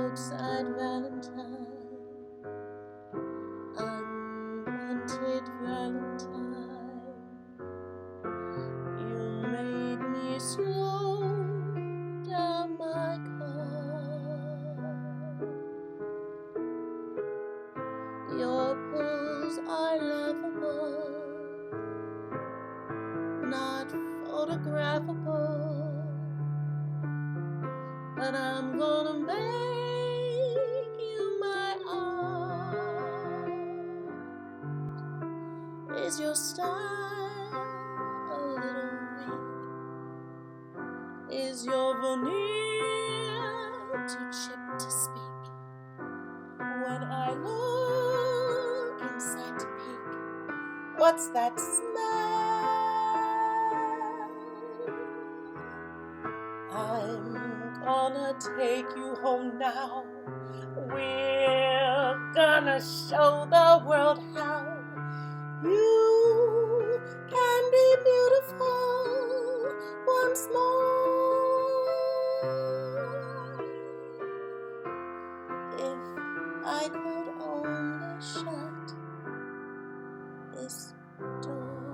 outside Valentine, unwanted Valentine. You made me slow down my car. Your pulls are laughable, not photographable, but I'm gonna make you my art. Is your style a little weak? Is your veneer too chipped to speak? When I look inside to peek, what's that smell? I'm gonna take you home now. We're gonna show the world how you can be beautiful once more. If I could only shut this door.